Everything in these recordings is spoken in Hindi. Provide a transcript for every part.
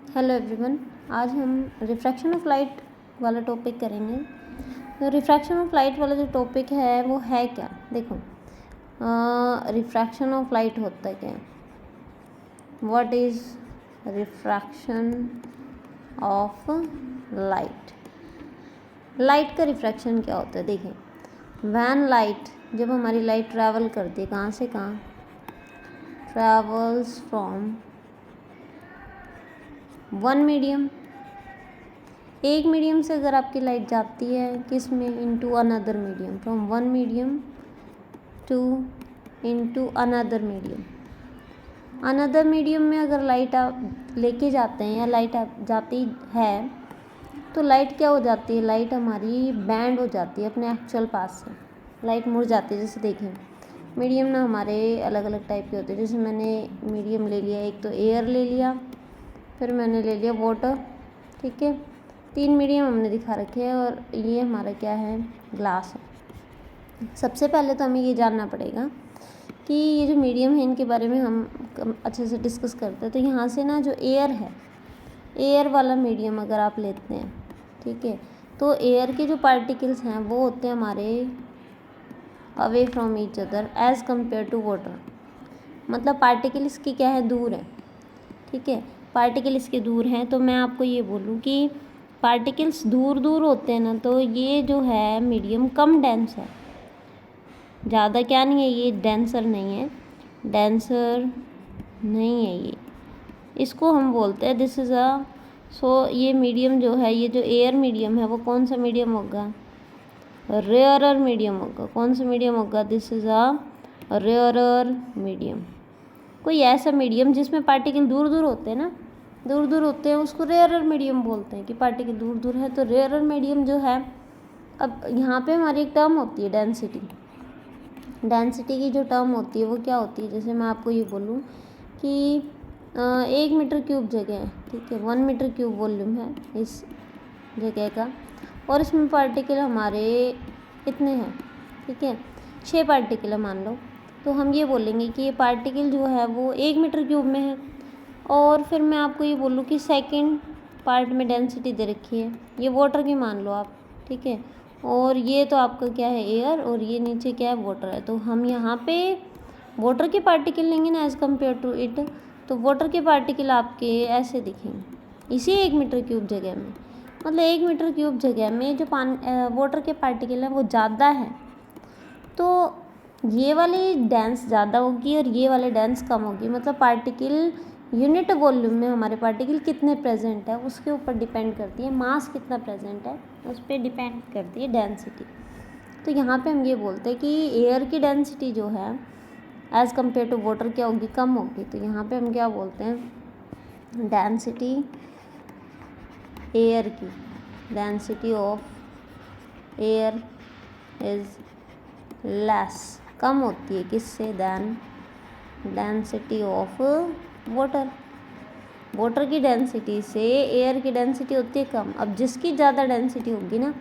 हेलो एवरीवन, आज हम रिफ्रैक्शन ऑफ लाइट वाला टॉपिक करेंगे। तो रिफ्रैक्शन ऑफ लाइट वाला जो टॉपिक है वो है क्या? देखो, रिफ्रैक्शन ऑफ लाइट होता है क्या? What is refraction of light? Light का रिफ्रैक्शन क्या होता है? देखें, वैन लाइट, जब हमारी लाइट ट्रैवल करती है, कहाँ से कहाँ? ट्रैवल्स फ्रॉम वन मीडियम, एक मीडियम से अगर आपकी लाइट जाती है किस में? Into another medium, from one medium to into another medium. Another medium में अगर लाइट आप लेके जाते हैं या लाइट आप जाती है तो लाइट क्या हो जाती है? लाइट हमारी बैंड हो जाती है अपने एक्चुअल पास से, लाइट मुड़ जाती है। जैसे देखें, मीडियम ना हमारे अलग अलग टाइप के होते हैं। जैसे मैंने मीडियम ले लिया, एक तो एयर ले लिया, फिर मैंने ले लिया वाटर, ठीक है। 3 मीडियम हमने दिखा रखे हैं और ये हमारा क्या है? ग्लास है। सबसे पहले तो हमें ये जानना पड़ेगा कि ये जो मीडियम है इनके बारे में हम अच्छे से डिस्कस करते हैं। तो यहाँ से ना जो एयर है, एयर वाला मीडियम अगर आप लेते हैं, ठीक है, तो एयर के जो पार्टिकल्स हैं वो होते हैं हमारे away from each other as compare to water. मतलब पार्टिकल्स की क्या है? दूर है, ठीक है। पार्टिकल इसके दूर हैं, तो मैं आपको ये बोलूँ कि पार्टिकल्स दूर दूर होते हैं ना, तो ये जो है मीडियम कम डेंस है, ज़्यादा क्या नहीं है, ये डेंसर नहीं है, डेंसर नहीं है ये। इसको हम बोलते हैं दिस इज़ ये मीडियम जो है, ये जो एयर मीडियम है वो कौन सा मीडियम होगा? रेयरर मीडियम होगा। कौन सा मीडियम होगा? This is rarer medium. कोई ऐसा मीडियम जिसमें पार्टिकल दूर दूर होते हैं ना, दूर दूर होते हैं, उसको रेयरर मीडियम बोलते हैं कि पार्टिकल दूर दूर है। तो रेयरर मीडियम जो है, अब यहाँ पे हमारी एक टर्म होती है डेंसिटी। डेंसिटी की जो टर्म होती है वो क्या होती है? जैसे मैं आपको ये बोलूँ कि 1 मीटर क्यूब जगह है, ठीक है, 1 मीटर क्यूब वॉल्यूम है इस जगह का, और इसमें पार्टिकल हमारे इतने हैं, ठीक है, 6 पार्टिकल है मान लो। तो हम ये बोलेंगे कि ये पार्टिकल जो है वो 1 मीटर क्यूब में है। और फिर मैं आपको ये बोलूँ कि सेकंड पार्ट में डेंसिटी दे रखी है, ये वाटर की मान लो आप, ठीक है, और ये तो आपका क्या है? एयर, और ये नीचे क्या है? वाटर है। तो हम यहाँ पे वाटर के पार्टिकल लेंगे ना एज़ कम्पेयर टू इट, तो वाटर के पार्टिकल आपके ऐसे दिखेंगे इसी 1 मीटर क्यूब जगह में। मतलब 1 मीटर क्यूब जगह में जो वाटर के पार्टिकल हैं वो ज़्यादा है, तो ये वाली डेंस ज़्यादा होगी और ये वाली डेंस कम होगी। मतलब पार्टिकल यूनिट वॉल्यूम में हमारे पार्टिकल कितने प्रेजेंट है उसके ऊपर डिपेंड करती है, मास कितना प्रेजेंट है उस पर डिपेंड करती है डेंसिटी। तो यहाँ पे हम ये बोलते हैं कि एयर की डेंसिटी जो है एज़ कम्पेयर टू वाटर क्या होगी? कम होगी। तो यहाँ पे हम क्या बोलते हैं? डेंसिटी एयर की, density of air is less, कम होती है किससे? Than density of water. Water की डेंसिटी से एयर की डेंसिटी होती है कम। अब जिसकी ज़्यादा डेंसिटी होगी ना,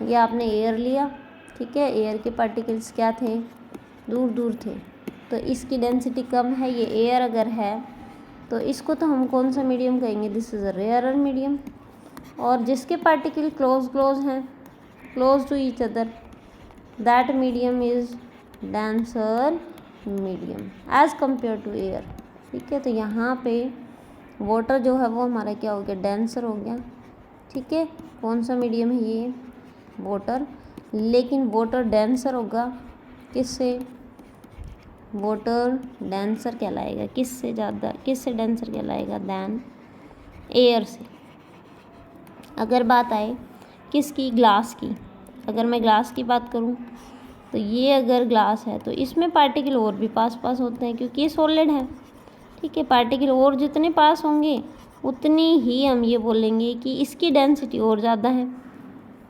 ये आपने एयर लिया, ठीक है, एयर के पार्टिकल्स क्या थे? दूर दूर थे, तो इसकी डेंसिटी कम है। ये एयर अगर है तो इसको तो हम कौन सा मीडियम कहेंगे? This is a rarer medium. और जिसके पार्टिकल क्लोज क्लोज हैं, close to each other, that medium is denser medium as compare to air, ठीक है। तो यहाँ पे वाटर जो है वो हमारा क्या हो गया? डेंसर हो गया, ठीक है। कौन सा मीडियम है ये? वाटर। लेकिन वाटर डेंसर होगा किससे? वाटर डेंसर कहलाएगा किससे? ज़्यादा किससे डेंसर कहलाएगा? दैन एयर से। अगर बात आए किसकी? ग्लास की। अगर मैं ग्लास की बात करूँ तो ये अगर ग्लास है तो इसमें पार्टिकल और भी पास पास होते हैं क्योंकि ये सॉलिड है, ठीक है। पार्टिकल और जितने पास होंगे उतनी ही हम ये बोलेंगे कि इसकी डेंसिटी और ज़्यादा है,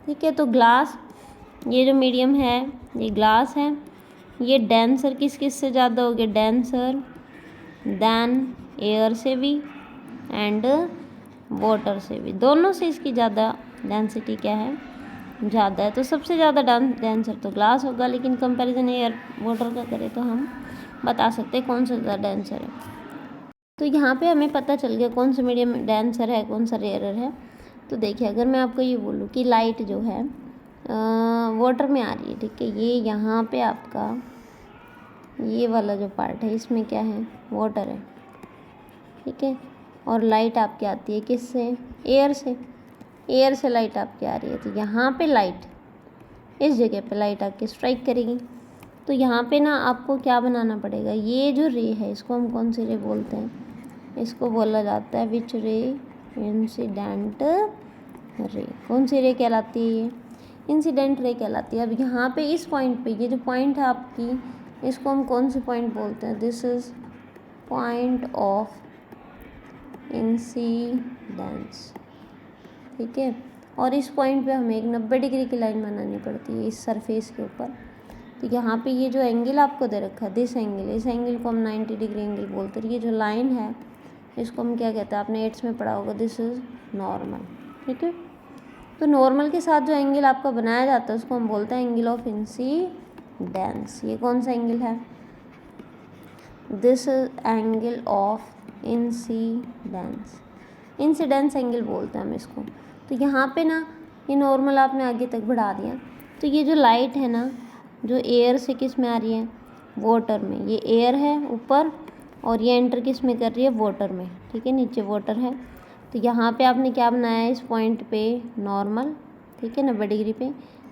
ठीक है। तो ग्लास, ये जो मीडियम है ये ग्लास है, ये डेंसर किस किस से ज़्यादा हो गया? डेंसर दैन एयर से भी एंड वाटर से भी, दोनों से इसकी ज़्यादा डेंसिटी क्या है? ज़्यादा है। तो सबसे ज़्यादा डेंसर तो ग्लास होगा, लेकिन कंपैरिजन एयर वाटर का करें तो हम बता सकते हैं कौन सा ज़्यादा डेंसर है। तो यहाँ पे हमें पता चल गया कौन सा मीडियम डेंसर है, कौन सा रेयरर है। तो देखिए, अगर मैं आपको ये बोलूँ कि लाइट जो है वाटर में आ रही है, ठीक है, ये यहाँ पे आपका ये वाला जो पार्ट है इसमें क्या है, वाटर है, ठीक है, और लाइट आपकी आती है किससे, एयर से, एयर से लाइट आपकी आ रही है। तो यहाँ पे लाइट, इस जगह पे लाइट आके स्ट्राइक करेगी। तो यहाँ पे ना आपको क्या बनाना पड़ेगा, ये जो रे है इसको हम कौन सी रे बोलते हैं, इसको बोला जाता है विच रे, इंसिडेंट रे। कौन सी रे कहलाती है, ये इंसिडेंट रे कहलाती है। अब यहाँ पे इस पॉइंट पे, ये जो पॉइंट है आपकी, इसको हम कौन सी पॉइंट बोलते हैं, this is point of incidence, ठीक है। और इस पॉइंट पे हमें एक 90 डिग्री की लाइन बनानी पड़ती है इस सरफेस के ऊपर। तो यहाँ पे ये जो एंगल आपको दे रखा है, दिस एंगल, इस एंगल को हम 90 डिग्री एंगल बोलते हैं। ये जो लाइन है इसको हम क्या कहते हैं, आपने 8th में पढ़ा होगा, दिस इज नॉर्मल, ठीक है। तो नॉर्मल के साथ जो एंगल आपका बनाया जाता है उसको हम बोलते हैं एंगल ऑफ इंसिडेंस। ये कौन सा एंगल है, this is angle of incidence, incidence angle बोलते हैं हम इसको। तो यहाँ पे ना ये नॉर्मल आपने आगे तक बढ़ा दिया। तो ये जो लाइट है ना, जो एयर से किस में आ रही है, वाटर में, ये एयर है ऊपर और ये एंटर किस में कर रही है, वाटर में, ठीक है, नीचे वाटर है। तो यहाँ पे आपने क्या बनाया है, इस पॉइंट पे नॉर्मल, ठीक है, 90 डिग्री पे।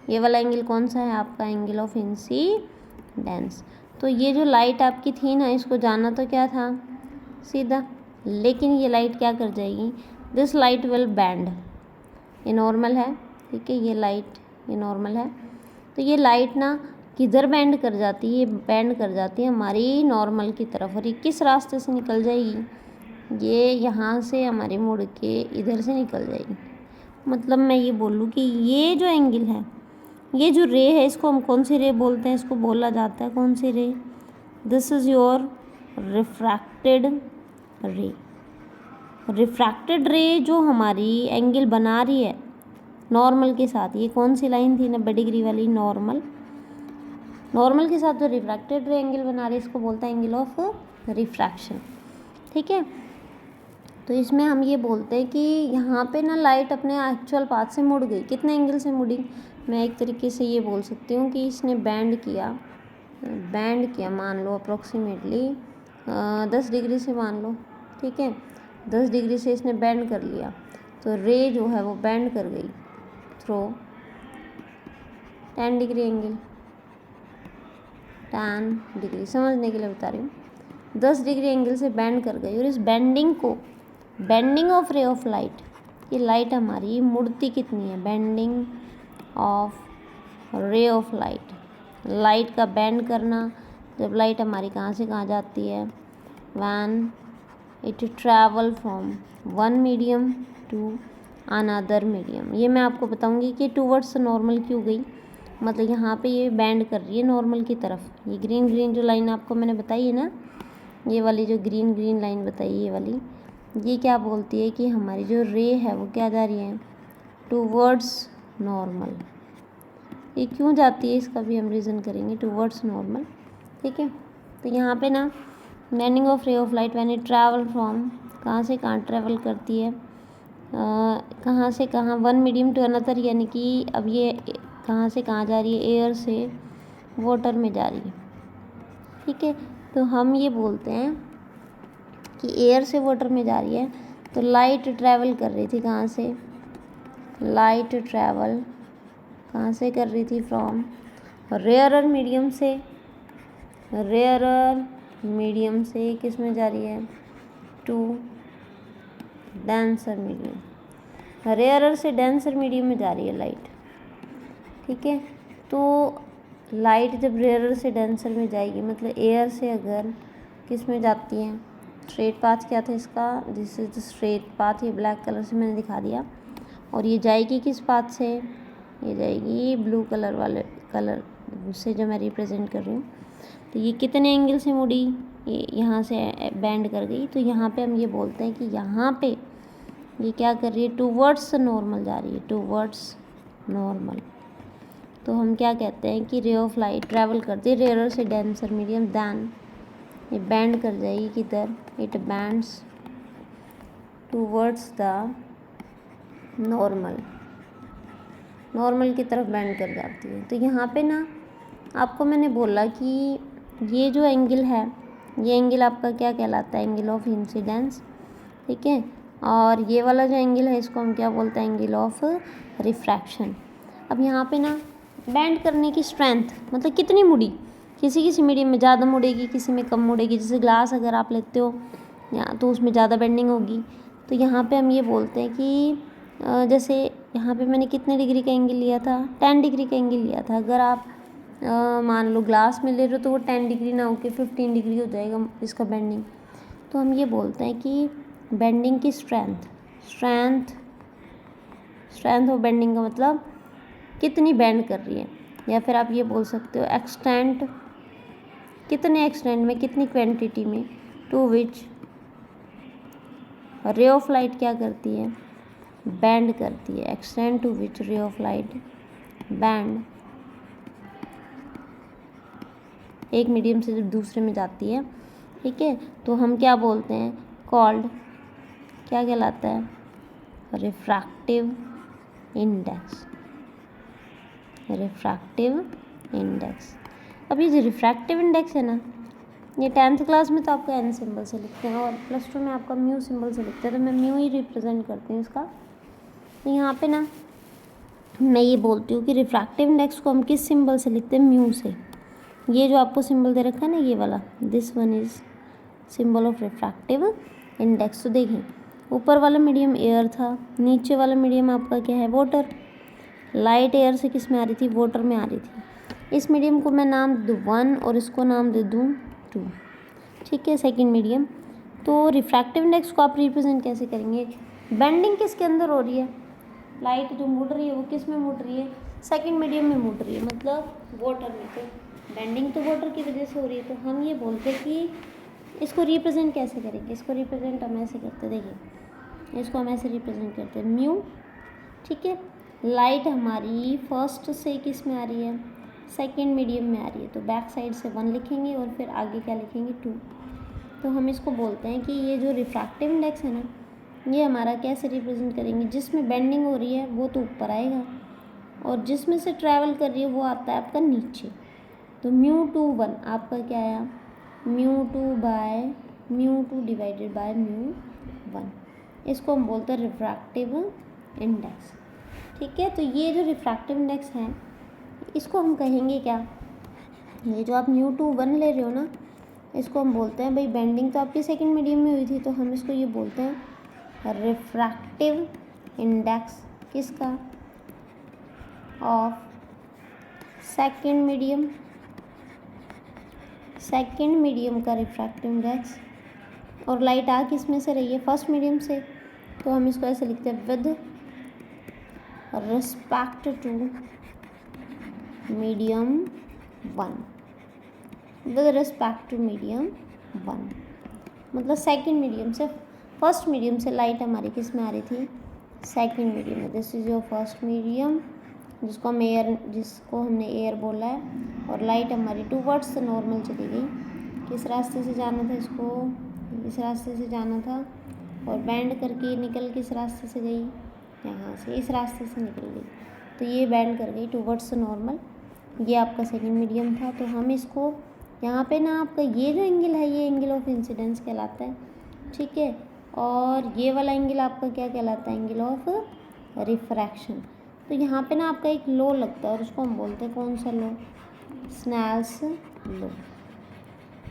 ये वाला एंगल कौन सा है आपका, एंगल ऑफ इंसिडेंस। तो ये जो लाइट आपकी थी ना, इसको जाना तो क्या था, सीधा, लेकिन ये लाइट क्या कर जाएगी, दिस लाइट विल बैंड, ये नॉर्मल है, ठीक है, ये लाइट, ये नॉर्मल है। तो ये लाइट ना किधर बैंड कर जाती है, ये बैंड कर जाती है हमारी नॉर्मल की तरफ। और ये किस रास्ते से निकल जाएगी, ये यहाँ से हमारी मुड़ के इधर से निकल जाएगी। मतलब मैं ये बोलूँ कि ये जो एंगल है, ये जो रे है, इसको हम कौन सी रे बोलते हैं, इसको बोला जाता है कौन सी रे, दिस इज़ योर रिफ्रैक्टेड रे। रिफ्रैक्टेड रे जो हमारी एंगल बना रही है नॉर्मल के साथ, ये कौन सी लाइन थी, 90 डिग्री वाली, नॉर्मल, नॉर्मल के साथ जो रिफ्रैक्टेड रे एंगल बना रही है इसको बोलता है एंगल ऑफ रिफ्रैक्शन, ठीक है। तो इसमें हम ये बोलते हैं कि यहाँ पे ना लाइट अपने एक्चुअल पाथ से मुड़ गई। कितने एंगल से मुड़ी, मैं एक तरीके से ये बोल सकती हूँ कि इसने बैंड किया, मान लो अप्रोक्सीमेटली 10 डिग्री से मान लो, ठीक है, 10 डिग्री से इसने बैंड कर लिया। तो रे जो है वो बैंड कर गई थ्रो 10 डिग्री एंगल, 10 डिग्री, समझने के लिए बता रही हूँ, 10 डिग्री एंगल से बैंड कर गई। और इस बेंडिंग को, bending of ray of light, ये लाइट हमारी मुड़ती कितनी है, bending of ray of light, light का बेंड करना, जब लाइट हमारी कहाँ से कहाँ जाती है, when it travel from one medium to another medium. ये मैं आपको बताऊंगी कि टूवर्ड्स नॉर्मल क्यों गई, मतलब यहाँ पे ये बैंड कर रही है नॉर्मल की तरफ। ये ग्रीन ग्रीन जो लाइन आपको मैंने बताई है ना, ये वाली जो ग्रीन ग्रीन लाइन बताई, ये वाली, ये क्या बोलती है कि हमारी जो रे है वो क्या जा रही है, टूवर्ड्स नॉर्मल। ये क्यों जाती है इसका भी हम रीज़न करेंगे, टूवर्ड्स नॉर्मल, ठीक है। तो यहाँ पे ना bending of ray of light when it travel from, कहाँ से कहाँ ट्रैवल करती है, कहाँ से कहाँ, वन मीडियम टू अनदर, यानी कि अब ये कहाँ से कहाँ जा रही है, एयर से वाटर में जा रही है, ठीक है। तो हम ये बोलते हैं कि एयर से वाटर में जा रही है। तो लाइट ट्रैवल कर रही थी कहाँ से, लाइट ट्रैवल कहाँ से कर रही थी, फ्रॉम रेयरर मीडियम से, रेयरर मीडियम से किस में जा रही है, टू डेंसर मीडियम, रेयरर से डेंसर मीडियम में जा रही है लाइट, ठीक है। तो लाइट जब रेयरर से डेंसर में जाएगी, मतलब एयर से अगर किस में जाती है, स्ट्रेट पाथ क्या था इसका, this is the straight path, ये ब्लैक कलर से मैंने दिखा दिया। और ये जाएगी किस पाथ से, ये जाएगी ब्लू कलर वाले कलर से जो मैं रिप्रेजेंट कर रही हूँ। तो ये कितने एंगल से मुड़ी, ये यहाँ से बैंड कर गई। तो यहाँ पे हम ये बोलते हैं कि यहाँ पे ये क्या कर रही है, टूवर्ड्स नॉर्मल जा रही है, टूवर्ड्स नॉर्मल। तो हम क्या कहते हैं कि रे ऑफ लाइट ट्रैवल करती है रेयरर से डेंसर मीडियम, दैन ये बैंड कर जाएगी किधर, it bands towards the normal की तरफ बेंड कर जाती है। तो यहाँ पे ना आपको मैंने बोला कि ये जो एंगल है, ये एंगल आपका क्या कहलाता है, एंगल ऑफ इंसिडेंस, ठीक है। और ये वाला जो एंगल है इसको हम क्या बोलते हैं, एंगल ऑफ रिफ्रैक्शन। अब यहाँ पे ना बेंड करने की स्ट्रेंथ मतलब कितनी मुड़ी, किसी मीडियम में ज़्यादा मुड़ेगी, किसी में कम मुड़ेगी। जैसे ग्लास अगर आप लेते हो या तो उसमें ज़्यादा बेंडिंग होगी। तो यहाँ पे हम ये बोलते हैं कि जैसे यहाँ पे मैंने कितने डिग्री का एंगल लिया था, 10 डिग्री का एंगल लिया था। अगर आप मान लो ग्लास में ले रहे हो तो वो 10 डिग्री ना होकर 15 डिग्री हो जाएगा इसका बेंडिंग। तो हम ये बोलते हैं कि बेंडिंग की स्ट्रेंथ ऑफ बेंडिंग का मतलब कितनी बेंड कर रही है। या फिर आप ये बोल सकते हो एक्सटेंट, कितने एक्सटेंट में, कितनी क्वांटिटी में, to which ray of light क्या करती है, बेंड करती है। Extent to which ray of light bend एक मीडियम से जब दूसरे में जाती है, ठीक है, तो हम क्या बोलते हैं, कॉल्ड, क्या कहलाता है, रिफ्रैक्टिव इंडेक्स। अब ये जो रिफ्रैक्टिव इंडेक्स है ना, ये 10th क्लास में तो आपका एन सिंबल से लिखते हैं और +2 में आपका म्यू सिंबल से लिखते हैं। तो मैं म्यू ही रिप्रेजेंट करती हूँ इसका। तो यहाँ पे ना मैं ये बोलती हूँ कि रिफ्रैक्टिव इंडेक्स को हम किस सिंबल से लिखते हैं, म्यू से। ये जो आपको सिंबल दे रखा है ना, ये वाला, this one is symbol of refractive index. तो देखें, ऊपर वाला मीडियम एयर था, नीचे वाला मीडियम आपका क्या है, वाटर। लाइट एयर से किस में आ रही थी, वाटर में आ रही थी। इस मीडियम को मैं नाम दे दूँ 1 और इसको नाम दे दूँ 2, ठीक है, सेकंड मीडियम। तो रिफ्रैक्टिव इंडेक्स को आप रिप्रेजेंट कैसे करेंगे, बेंडिंग किसके अंदर हो रही है, लाइट जो मुड़ रही है वो किस में मुड़ रही है, सेकंड मीडियम में मुड़ रही है, मतलब वाटर में। तो बेंडिंग तो वाटर की वजह से हो रही है। तो हम ये बोलते हैं कि इसको रिप्रेजेंट कैसे करेंगे, इसको रिप्रेजेंट हम ऐसे करते, देखिए इसको हम ऐसे रिप्रेजेंट करते हैं, म्यू, ठीक है। लाइट हमारी फर्स्ट से किस में आ रही है, सेकंड मीडियम में आ रही है। तो बैक साइड से 1 लिखेंगे और फिर आगे क्या लिखेंगे, 2। तो हम इसको बोलते हैं कि ये जो रिफ्रैक्टिव इंडेक्स है ना, ये हमारा कैसे रिप्रेजेंट करेंगे, जिसमें बेंडिंग हो रही है वो तो ऊपर आएगा और जिसमें से ट्रैवल कर रही है वो आता है आपका नीचे। तो μ2 आपका क्या आया, μ2 डिवाइडेड बाय μ1। इसको हम बोलते हैं रिफ्रैक्टिव इंडेक्स, ठीक है। तो ये जो रिफ्रैक्टिव इंडेक्स है इसको हम कहेंगे क्या, ये जो आप μ2 ले रहे हो ना, इसको हम बोलते हैं, भाई बेंडिंग तो आपकी सेकंड मीडियम में हुई थी, तो हम इसको ये बोलते हैं रिफ्रैक्टिव इंडेक्स किसका, ऑफ सेकंड मीडियम का रिफ्रैक्टिव इंडेक्स। और लाइट आ किस में से रही है, फर्स्ट मीडियम से। तो हम इसको ऐसे लिखते हैं, with respect to medium 1, with respect to medium 1, मतलब सेकंड मीडियम से, फर्स्ट मीडियम से लाइट हमारी किस में आ रही थी, सेकंड मीडियम में। This is your first medium, जिसको हमने एयर बोला है। और लाइट हमारी टूवर्ड्स द नॉर्मल चली गई, किस रास्ते से जाना था, इसको इस रास्ते से जाना था, और बैंड करके निकल किस रास्ते से गई, यहाँ से, इस रास्ते से निकल गई। तो ये बैंड कर गई टूवर्ड्स द नॉर्मल, ये आपका सेकंड मीडियम था। तो हम इसको यहाँ पे ना, आपका ये जो एंगल है ये एंगल ऑफ इंसिडेंस कहलाता है, ठीक है। और ये वाला एंगल आपका क्या कहलाता है, एंगल ऑफ रिफ्रैक्शन। तो यहाँ पे ना आपका एक लॉ लगता है और उसको हम बोलते हैं, कौन सा लॉ, स्नेल्स लॉ।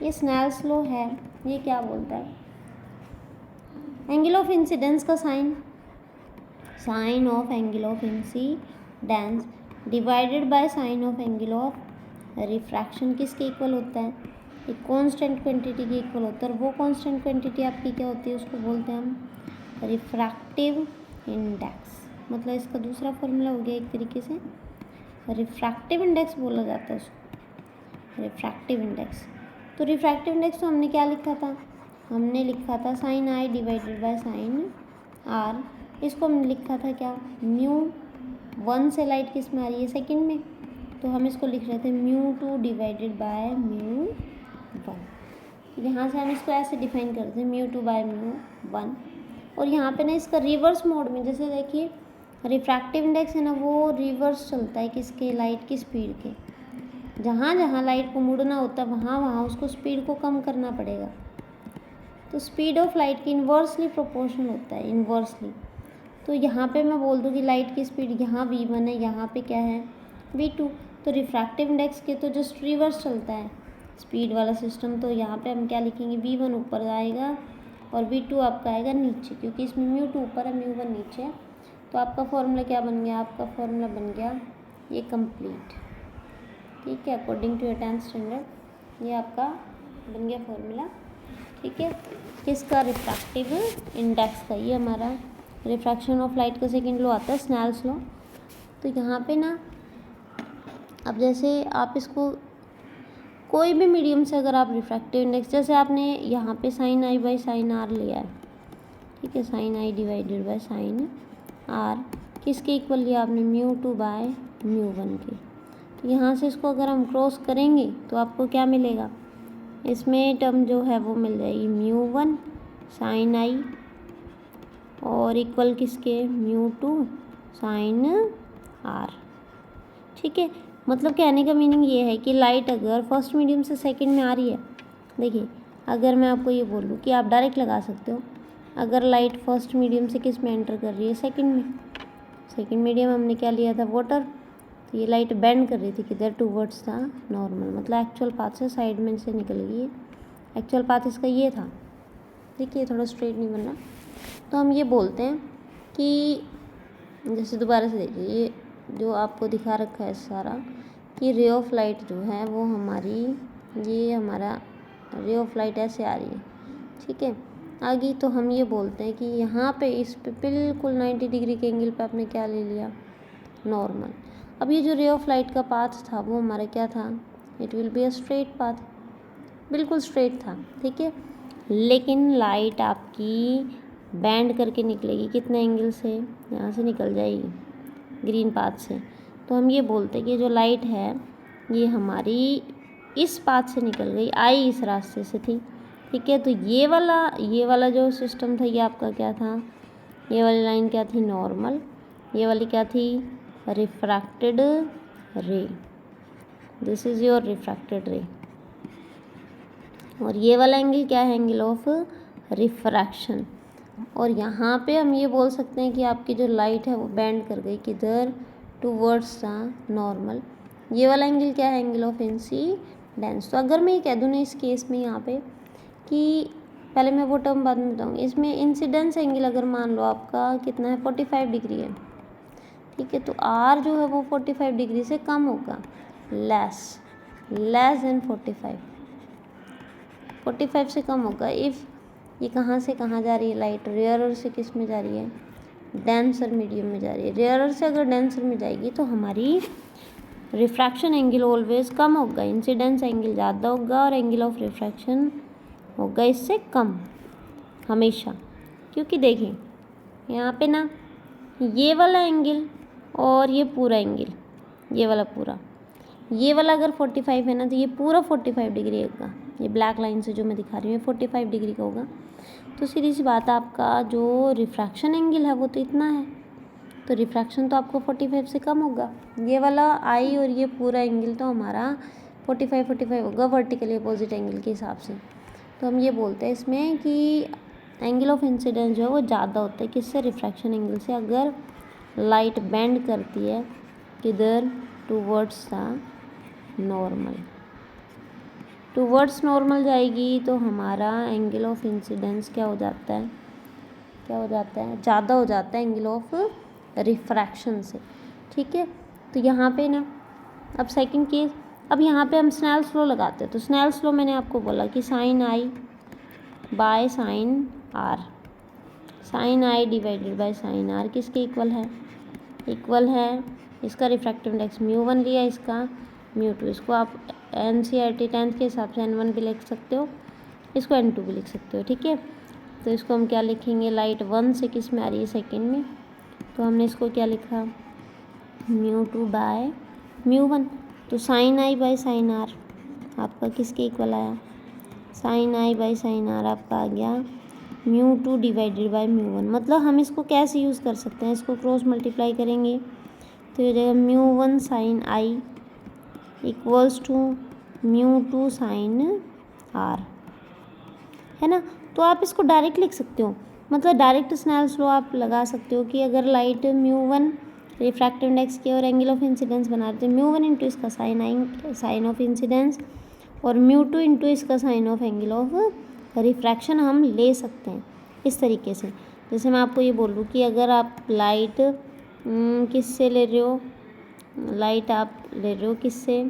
ये स्नेल्स लॉ है, ये क्या बोलता है, एंगल ऑफ इंसिडेंस का sine of angle of incidence divided by sine of angle of refraction किसके इक्वल होता है, एक कांस्टेंट क्वांटिटी के इक्वल होता है। और वो कांस्टेंट क्वांटिटी आपकी क्या होती है, उसको बोलते हैं हम रिफ्रैक्टिव इंडेक्स। मतलब इसका दूसरा फॉर्मूला हो गया एक तरीके से, रिफ्रैक्टिव इंडेक्स बोला जाता है उसको, रिफ्रैक्टिव इंडेक्स। तो रिफ्रैक्टिव इंडेक्स तो हमने क्या लिखा था, हमने लिखा था sin i divided by sin r। इसको हमने लिखा था क्या, μ1 से लाइट किस में आ रही है, सेकंड में। तो हम इसको लिख रहे थे μ2 डिवाइडेड बाय μ1। यहाँ से हम इसको ऐसे डिफाइन करते हैं, μ2 बाय μ1। और यहाँ पे ना इसका रिवर्स मोड में, जैसे देखिए रिफ्रैक्टिव इंडेक्स है ना वो रिवर्स चलता है किसके, लाइट की स्पीड के। जहाँ जहाँ लाइट को मुड़ना होता है वहाँ वहाँ उसको स्पीड को कम करना पड़ेगा। तो स्पीड ऑफ लाइट की इन्वर्सली प्रोपोर्शनल होता है, इन्वर्सली। तो यहाँ पे मैं बोल दूँ कि लाइट की स्पीड यहाँ v1 है, यहाँ पे क्या है v2। तो रिफ्रैक्टिव इंडेक्स के तो जस्ट रिवर्स चलता है स्पीड वाला सिस्टम। तो यहाँ पे हम क्या लिखेंगे, v1 ऊपर आएगा और v2 आपका आएगा नीचे, क्योंकि इसमें μ2 ऊपर है μ1 नीचे है। तो आपका फॉर्मूला क्या बन गया, आपका फॉर्मूला बन गया ये कंप्लीट, ठीक है, according to your 10th standard ये आपका बन गया फॉर्मूला, ठीक है। किसका, रिफ्रैक्टिव इंडेक्स का। ये हमारा रिफ्रैक्शन ऑफ लाइट का सेकंड लॉ आता है, स्नेल्स लॉ। तो यहाँ पे ना अब जैसे आप इसको कोई भी मीडियम से अगर आप रिफ्रैक्टिव इंडेक्स, जैसे आपने यहाँ पे sine i by sine r लिया है, ठीक है, sine i divided by sine r किसके इक्वल लिया आपने, μ2 बाय μ1 के। तो यहाँ से इसको अगर हम क्रॉस करेंगे तो आपको क्या मिलेगा, इसमें टर्म जो है वो मिल जाएगी μ1 साइन आई और इक्वल किसके, μ2 साइन आर, ठीक है। मतलब कहने का मीनिंग ये है कि लाइट अगर फर्स्ट मीडियम से सेकंड में आ रही है, देखिए अगर मैं आपको ये बोलूँ कि आप डायरेक्ट लगा सकते हो, अगर लाइट फर्स्ट मीडियम से किस में एंटर कर रही है, सेकंड में, सेकंड मीडियम हमने क्या लिया था, वाटर। तो ये लाइट बेंड कर रही थी किधर, टूवर्ड्स था नॉर्मल, मतलब एक्चुअल पाथ से साइड में से निकल गई है। एक्चुअल पाथ इसका ये था, देखिए थोड़ा स्ट्रेट नहीं बन रहा। तो हम ये बोलते हैं कि जैसे दोबारा से देखिए ये जो आपको दिखा रखा है सारा कि रे ऑफ लाइट जो है वो हमारी, ये हमारा रे ऑफ लाइट ऐसे आ रही है, ठीक है, आगे। तो हम ये बोलते हैं कि यहाँ पे इस पे बिल्कुल 90 डिग्री के एंगल पे आपने क्या ले लिया, नॉर्मल। अब ये जो रे ऑफ लाइट का पाथ था वो हमारा क्या था, it will be a straight path, बिल्कुल स्ट्रेट था, ठीक है। लेकिन लाइट आपकी बैंड करके निकलेगी कितने एंगल से, यहाँ से निकल जाएगी ग्रीन पाथ से। तो हम ये बोलते हैं कि जो लाइट है ये हमारी इस पाथ से निकल गई, आई इस रास्ते से थी, ठीक है। तो ये वाला जो सिस्टम था ये आपका क्या था, ये वाली लाइन क्या थी, नॉर्मल, ये वाली क्या थी, रिफ्रैक्टेड रे, दिस इज़ योर रिफ्रैक्टेड रे। और ये वाला एंगल क्या है, एंगल ऑफ रिफ्रैक्शन। और यहाँ पे हम ये बोल सकते हैं कि आपकी जो लाइट है वो बेंड कर गई किधर, टूवर्ड्स द नॉर्मल। ये वाला एंगल क्या है, एंगल ऑफ इंसिडेंस। तो अगर मैं ये कह दूँ ना इस केस में यहाँ पे कि पहले मैं वो टर्म बाद में बताऊँगी, इसमें इंसिडेंस एंगल अगर मान लो आपका कितना है, 45 डिग्री है, ठीक है। तो आर जो है वो 45 डिग्री से कम होगा, लेस देन 45 से कम होगा। इफ़ ये कहाँ से कहाँ जा रही है लाइट, रेयरर से किस में जा रही है, डेंसर मीडियम में जा रही है। रेयरर से अगर डेंसर में जाएगी तो हमारी रिफ्रैक्शन एंगल ऑलवेज कम होगा, इंसिडेंस एंगल ज़्यादा होगा और एंगल ऑफ रिफ्रैक्शन होगा इससे कम हमेशा। क्योंकि देखिए यहाँ पे ना ये वाला एंगल और ये पूरा एंगल, ये वाला अगर 45 है ना तो ये पूरा 45 डिग्री होगा। ये ब्लैक लाइन से जो मैं दिखा रही हूँ 45 डिग्री का होगा। तो सीधी सी बात है, आपका जो रिफ्रैक्शन एंगल है वो तो इतना है, तो रिफ्रैक्शन तो आपको 45 से कम होगा। ये वाला आई और ये पूरा एंगल तो हमारा 45 होगा वर्टिकली अपोजिट एंगल के हिसाब से। तो हम ये बोलते हैं इसमें कि एंगल ऑफ इंसिडेंस जो है वो ज़्यादा होता है किससे, रिफ्रैक्शन एंगल से। अगर लाइट बेंड करती है किधर, towards the normal, towards normal जाएगी तो हमारा एंगल ऑफ इंसिडेंस क्या हो जाता है, ज़्यादा हो जाता है एंगल ऑफ रिफ्रैक्शन से, ठीक है। तो यहाँ पे ना अब सेकंड केस, अब यहाँ पे हम स्नेल्स लॉ लगाते हैं। तो स्नेल्स लॉ मैंने आपको बोला कि sine i by sine r, sine i divided by sine r किसके इक्वल है, इसका रिफ्रैक्टिव इंडेक्स μ1 लिया, इसका μ2। इसको आप NCERT 10th के हिसाब से N1 भी लिख सकते हो, इसको N2 भी लिख सकते हो, ठीक है। तो इसको हम क्या लिखेंगे, लाइट 1 से किस में आ रही है, सेकेंड में, तो हमने इसको क्या लिखा, μ2 बाय μ1। तो sine i by sine r आपका किसके इक्वल आया, sine i by sine r आपका आ गया μ2 डिवाइडेड बाय μ1। मतलब हम इसको कैसे यूज़ कर सकते हैं, इसको क्रॉस मल्टीप्लाई करेंगे तो ये हो जाएगा μ1 sine i equals to μ2 sine r, है ना। तो आप इसको डायरेक्ट लिख सकते हो, मतलब डायरेक्ट स्नेल्स लॉ आप लगा सकते हो कि अगर लाइट μ1 रिफ्रैक्टिव इंडेक्स की और एंगल ऑफ इंसिडेंस बना देते हैं, μ1 इंटू इसका साइन ऑफ इंसिडेंस और μ2 इंटू इसका sine of angle of refraction हम ले सकते हैं इस तरीके से। जैसे मैं आपको ये बोल दूँ कि अगर आप लाइट किससे ले रहे हो, लाइट आप ले रहे हो किससे,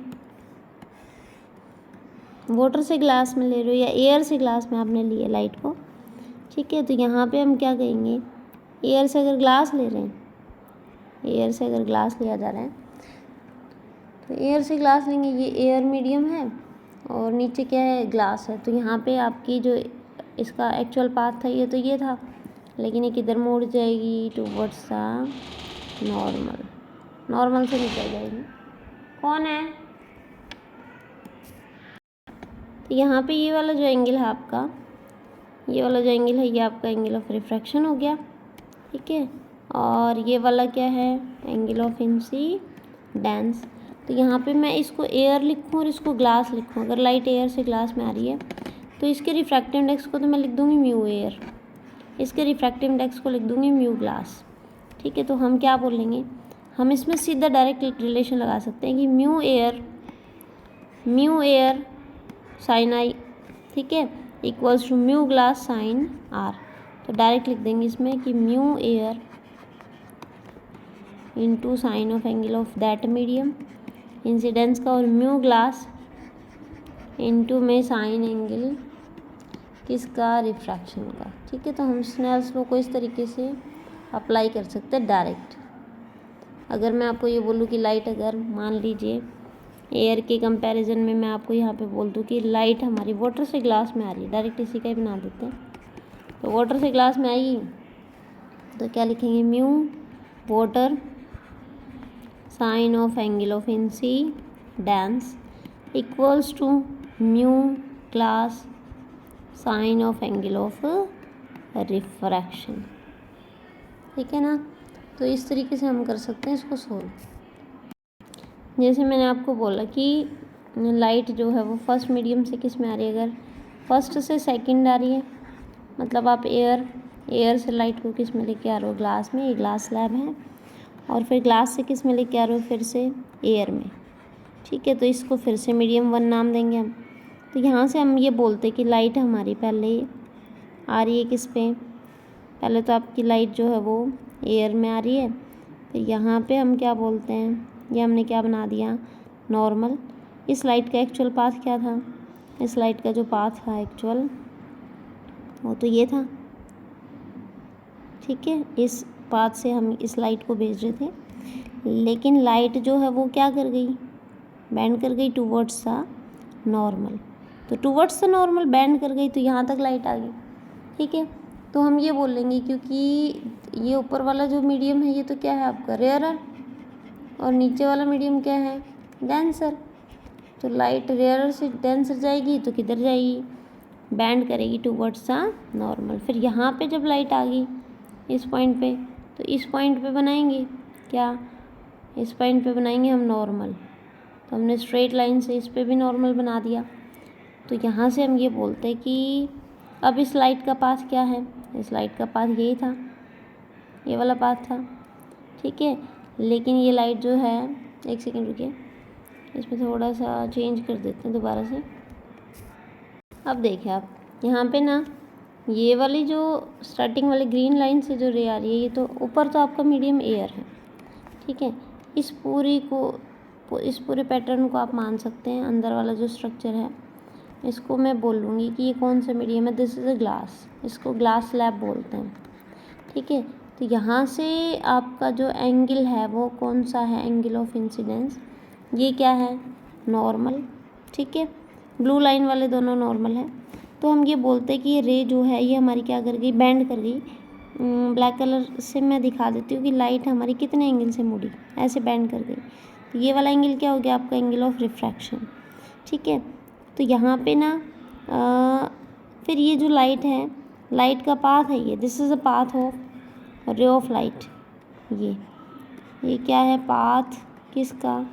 वाटर से ग्लास में ले रहे हो या एयर से ग्लास में आपने लिए लाइट को, ठीक है। तो यहाँ पे हम क्या कहेंगे, एयर से अगर ग्लास ले रहे हैं, एयर से अगर ग्लास लिया जा रहा है तो एयर से ग्लास लेंगे, ये एयर मीडियम है और नीचे क्या है, ग्लास है। तो यहाँ पे आपकी जो इसका एक्चुअल पाथ था ये तो ये था, लेकिन ये किधर मुड़ जाएगी, टूवर्ड्स द नॉर्मल, नॉर्मल से निकल जाएगी। कौन है, तो यहाँ पे ये वाला जो एंगल है आपका, ये वाला जो एंगल है ये आपका एंगल ऑफ रिफ्रैक्शन हो गया, ठीक है। और ये वाला क्या है, एंगल ऑफ इंसिडेंस। तो यहाँ पे मैं इसको एयर लिखूँ और इसको ग्लास लिखूँ, अगर लाइट एयर से ग्लास में आ रही है तो इसके रिफ्रैक्टिव इंडेक्स को तो मैं लिख दूँगी म्यू एयर, इसके रिफ्रैक्टिव इंडेक्स को लिख दूँगी म्यू ग्लास, ठीक है। तो हम क्या बोलेंगे, हम इसमें सीधा डायरेक्ट रिलेशन लगा सकते हैं कि म्यू एयर साइन आई, ठीक है, equals to mu glass sine r. तो डायरेक्ट लिख देंगे इसमें कि mu air into sine of angle of that medium incidence का, और म्यू ग्लास इंटू में साइन एंगल किसका, रिफ्रैक्शन का, ठीक है। तो हम स्नेल्स लॉ को इस तरीके से अप्लाई कर सकते हैं डायरेक्ट। अगर मैं आपको ये बोलूँ कि लाइट, अगर मान लीजिए एयर के कंपैरिजन में मैं आपको यहाँ पे बोल दूँ कि लाइट हमारी वाटर से ग्लास में आ रही है, डायरेक्ट इसी का ही बना देते हैं। तो वाटर से ग्लास में आई तो क्या लिखेंगे, mu water sine of angle of incidence equals to mu glass sine of angle of refraction, ठीक है ना। तो इस तरीके से हम कर सकते हैं इसको सोल्व। जैसे मैंने आपको बोला कि लाइट जो है वो फर्स्ट मीडियम से किस में आ रही है, अगर फर्स्ट से सेकंड आ रही है मतलब आप एयर से लाइट को किस में लेके आ रहे हो, ग्लास में, ये ग्लास स्लैब है, और फिर ग्लास से किस में लेके आ रहे हो, फिर से एयर में, ठीक है। तो इसको फिर से मीडियम 1 नाम देंगे हम। तो यहाँ से हम ये बोलते कि लाइट हमारी पहले आ रही है किस पे, पहले तो आपकी लाइट जो है वो एयर में आ रही है, तो यहाँ पे हम क्या बोलते हैं, ये हमने क्या बना दिया, नॉर्मल। इस लाइट का एक्चुअल पाथ क्या था, इस लाइट का जो पाथ था एक्चुअल वो तो ये था, ठीक है। इस पाथ से हम इस लाइट को भेज रहे थे, लेकिन लाइट जो है वो क्या कर गई, बैंड कर गई टूवर्ड्स द नॉर्मल। तो टूवर्ड्स द नॉर्मल बैंड कर गई तो यहाँ तक लाइट आ गई, ठीक है। तो हम ये बोलेंगे क्योंकि ये ऊपर वाला जो मीडियम है ये तो क्या है आपका, रेयरर, और नीचे वाला मीडियम क्या है, डेंसर। तो लाइट रेयरर से डेंसर जाएगी तो किधर जाएगी, बैंड करेगी टूवर्ड्स द नॉर्मल। फिर यहाँ पे जब लाइट आ गई इस पॉइंट पे, तो इस पॉइंट पे बनाएंगे क्या, इस पॉइंट पे बनाएंगे हम नॉर्मल। तो हमने स्ट्रेट लाइन से इस पे भी नॉर्मल बना दिया। तो यहाँ से हम ये बोलते हैं कि अब इस लाइट का पाथ क्या है, इस लाइट का पाथ यही था, ये वाला पाथ था, ठीक है। लेकिन ये लाइट जो है, एक सेकेंड रुकिए, इसमें थोड़ा सा चेंज कर देते हैं दोबारा से। अब देखिए आप यहाँ पे ना, ये वाली जो स्टार्टिंग वाली ग्रीन लाइन से जो रे आ रही है, ये तो ऊपर तो आपका मीडियम एयर है, ठीक है। इस पूरे पैटर्न को आप मान सकते हैं, अंदर वाला जो स्ट्रक्चर है इसको मैं बोलूँगी कि ये कौन सा मीडियम है, दिस इज़ अ ग्लास, इसको ग्लास स्लैब बोलते हैं, ठीक है। तो यहाँ से आपका जो एंगल है वो कौन सा है, एंगल ऑफ इंसिडेंस, ये क्या है, नॉर्मल, ठीक है। ब्लू लाइन वाले दोनों नॉर्मल है। तो हम ये बोलते हैं कि ये रे जो है ये हमारी क्या कर गई, बैंड कर गई। ब्लैक कलर से मैं दिखा देती हूँ कि लाइट हमारी कितने एंगल से मुड़ी, ऐसे बैंड कर गई। तो ये वाला एंगल क्या हो गया आपका, एंगल ऑफ रिफ्रैक्शन, ठीक है। तो यहाँ पे ना फिर ये जो लाइट है लाइट का पाथ है ये, this is a path of ray of light. ये क्या है, पाथ किसका,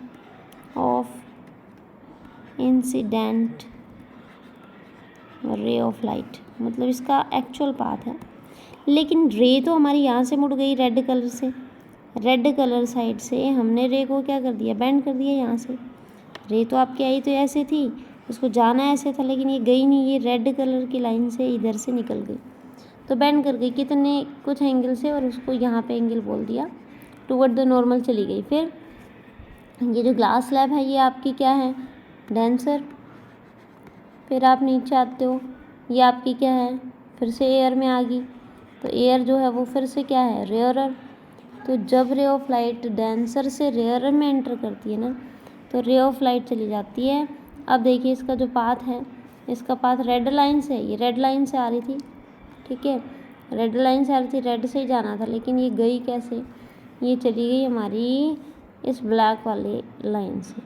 of incident ray of light, मतलब इसका एक्चुअल पाथ है। लेकिन रे तो हमारी यहाँ से मुड़ गई रेड कलर से, रेड कलर साइड से हमने रे को क्या कर दिया, बेंड कर दिया यहाँ से। रे तो आपकी आई तो ऐसे थी, उसको जाना ऐसे था, लेकिन ये गई नहीं, ये रेड कलर की लाइन से इधर से निकल गई, तो बेंड कर गई कितने, कुछ एंगल से, और उसको यहाँ पे एंगल बोल दिया, टुवर्ड द नॉर्मल चली गई। फिर ये जो ग्लास स्लैब है ये आपकी क्या है, डेंसर। फिर आप नीचे आते हो, ये आपकी क्या है, फिर से एयर में आ गई, तो एयर जो है वो फिर से क्या है, रेयरर। तो जब रे ऑफ लाइट डेंसर से रेयरर में एंटर करती है ना, तो रे ऑफ लाइट चली जाती है। अब देखिए इसका जो पाथ है, इसका पाथ रेड लाइन से, ये रेड लाइन से आ रही थी, ठीक है, रेड लाइन से आ रही थी, रेड से ही जाना था, लेकिन ये गई कैसे, ये चली गई हमारी इस ब्लैक वाले लाइन से,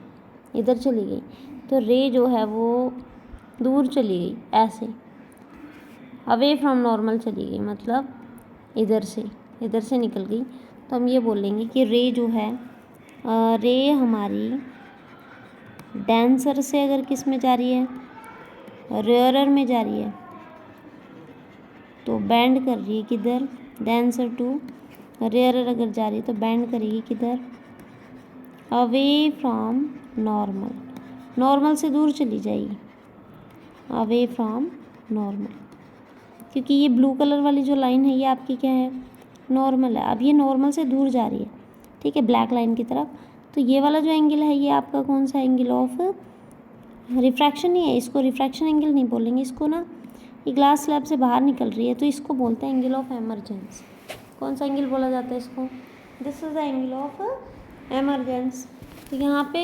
इधर चली गई। तो रे जो है वो दूर चली गई, ऐसे अवे फ्रॉम नॉर्मल चली गई, मतलब इधर से निकल गई। तो हम ये बोलेंगे कि रे जो है, रे हमारी डेंसर से अगर किस में जा रही है, रेयरर में जा रही है, तो बैंड कर रही है किधर, डेंसर टू रेयरर अगर जा रही है तो बैंड करेगी किधर, अवे फ्रॉम नॉर्मल, नॉर्मल से दूर चली जाएगी, अवे फ्रॉम नॉर्मल, क्योंकि ये ब्लू कलर वाली जो लाइन है ये आपकी क्या है, नॉर्मल है। अब ये नॉर्मल से दूर जा रही है, ठीक है, ब्लैक लाइन की तरफ। तो ये वाला जो एंगल है ये आपका कौन सा, एंगल ऑफ रिफ्रैक्शन ही है, इसको रिफ्रैक्शन एंगल नहीं बोलेंगे, इसको ना, ये ग्लास स्लैब से बाहर निकल रही है तो इसको बोलते हैं एंगल ऑफ एमरजेंस। कौन सा एंगल बोला जाता है इसको, this is the angle of emergence. तो यहाँ पे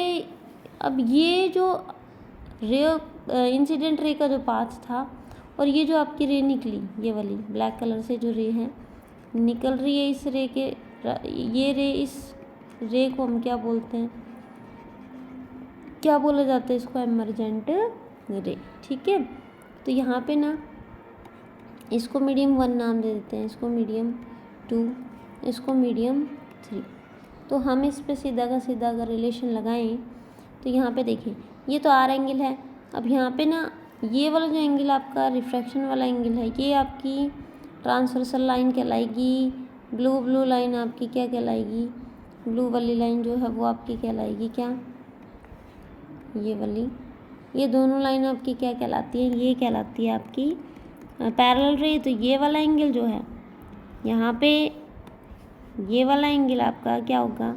अब ये जो रे इंसिडेंट रे का जो पाथ था, और ये जो आपकी रे निकली, ये वाली ब्लैक कलर से जो रे है निकल रही है, इस रे के, ये रे, इस रे को हम क्या बोलते हैं, क्या बोला जाता है इसको, एमरजेंट रे, ठीक है। तो यहाँ पे ना इसको मीडियम 1 नाम दे देते हैं, इसको मीडियम 2, इसको मीडियम 3। तो हम इस पे सीधा का सीधा अगर रिलेशन लगाएं तो यहाँ पे देखिए ये तो आर एंगल है। अब यहाँ पे ना ये वाला जो एंगल आपका रिफ्रैक्शन वाला एंगल है, ये आपकी ट्रांसवर्सल लाइन कहलाएगी, ब्लू लाइन आपकी क्या कहलाएगी, ब्लू वाली लाइन जो है वो आपकी कहलाएगी क्या, ये वाली, ये दोनों लाइन आपकी क्या कहलाती है, ये कहलाती है आपकी पैरेलल रे। तो ये वाला एंगल जो है यहाँ पे, ये वाला एंगल आपका क्या होगा,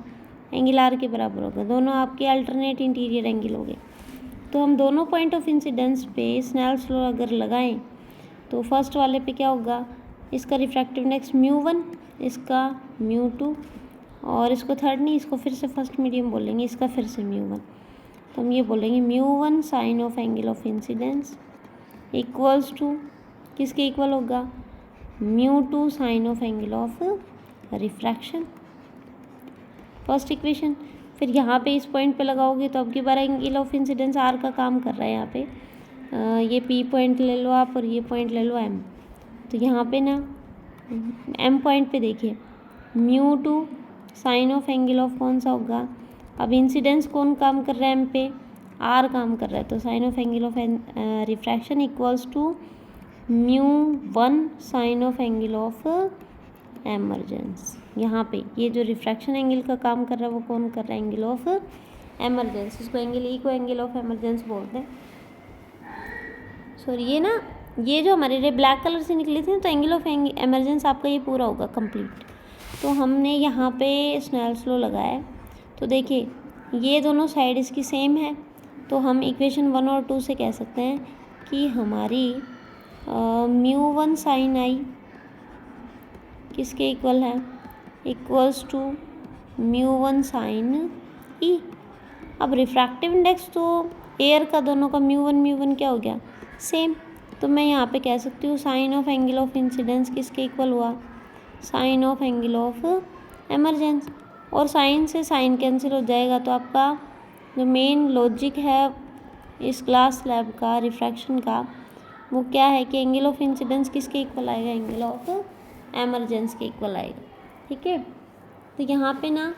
एंगल आर के बराबर होगा, दोनों आपके अल्टरनेट इंटीरियर एंगल हो गए। तो हम दोनों पॉइंट ऑफ इंसिडेंस पे स्नेल्स लॉ अगर लगाएं तो फर्स्ट वाले पे क्या होगा, इसका रिफ्रैक्टिव इंडेक्स μ1, इसका μ2, और इसको थर्ड नहीं, इसको फिर से फर्स्ट मीडियम बोलेंगे, इसका फिर से μ1। तो हम ये बोलेंगे μ1 sine of angle of incidence equals to किसके इक्वल होगा, μ2 sine of angle of refraction, first equation. फिर यहाँ पे इस पॉइंट पे लगाओगे तो अब की बार एंगल ऑफ इंसिडेंस आर का काम कर रहा है यहाँ पे, ये पी पॉइंट ले लो आप और ये पॉइंट ले लो एम। तो यहाँ पे ना एम पॉइंट पे देखिए μ2 साइन ऑफ एंगल ऑफ कौन सा होगा, अब इंसिडेंस कौन काम कर रहा है एम पे, आर काम कर रहा है, तो sine of angle of refraction equals to μ1 sine of angle of emergence. यहाँ पे ये जो रिफ्रैक्शन एंगल का काम कर रहा है वो कौन कर रहा है, एंगल ऑफ एमरजेंस, इसको एंगल ई को एंगल ऑफ एमरजेंस बोलते हैं। सॉरी ये ना, ये जो हमारे रे ब्लैक कलर से निकली थी तो एंगल ऑफ एमरजेंस आपका ये पूरा होगा कंप्लीट। तो हमने यहाँ पे स्नेल्स लॉ लगाया, तो देखिए ये दोनों साइड इसकी सेम है, तो हम इक्वेशन 1 और 2 से कह सकते हैं कि हमारी μ1 साइन आई किसके इक्वल है, इक्वल्स टू μ1 साइन ई। अब रिफ्रैक्टिव इंडेक्स तो एयर का दोनों का μ1 क्या हो गया, सेम। तो मैं यहाँ पे कह सकती हूँ sine of angle of incidence किसके इक्वल हुआ, sine of angle of emergence, और साइन से साइन कैंसिल हो जाएगा। तो आपका जो मेन लॉजिक है इस ग्लास स्लैब का रिफ्रैक्शन का, वो क्या है कि एंगल ऑफ इंसिडेंस किसके इक्वल आएगा, एंगल ऑफ एमरजेंस के इक्वल आएगा। ठीक है, तो यहाँ पे ना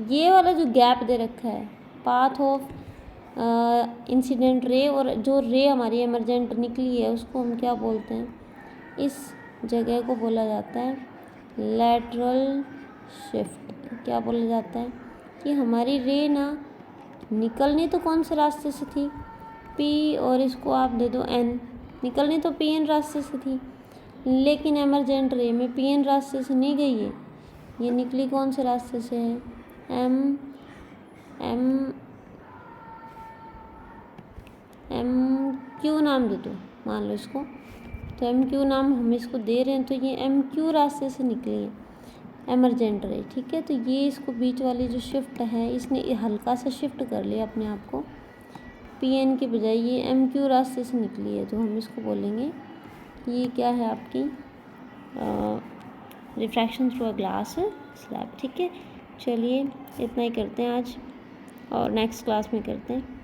ये वाला जो गैप दे रखा है पाथ ऑफ इंसिडेंट रे और जो रे हमारी एमरजेंट निकली है उसको हम क्या बोलते हैं, इस जगह को बोला जाता है लैटरल शिफ्ट। क्या बोला जाता है कि हमारी रे ना निकलनी तो कौन से रास्ते से थी, पी, और इसको आप दे दो एन, निकलनी तो पी एन रास्ते से थी, लेकिन एमरजेंट रे में पी एन रास्ते से नहीं गई है, ये निकली कौन से रास्ते से है, एम क्यू नाम दे दो मान लो इसको, तो एम क्यू नाम हम इसको दे रहे हैं, तो ये एम क्यू रास्ते से निकली है एमरजेंट रे। ठीक है, तो ये इसको बीच वाली जो शिफ्ट है इसने हल्का सा शिफ्ट कर लिया अपने आप को, पी एन के बजाय ये एम क्यू रास्ते से निकली है, तो हम इसको बोलेंगे ये क्या है आपकी refraction through a glass slab. ठीक है, चलिए इतना ही करते हैं आज और नेक्स्ट क्लास में करते हैं।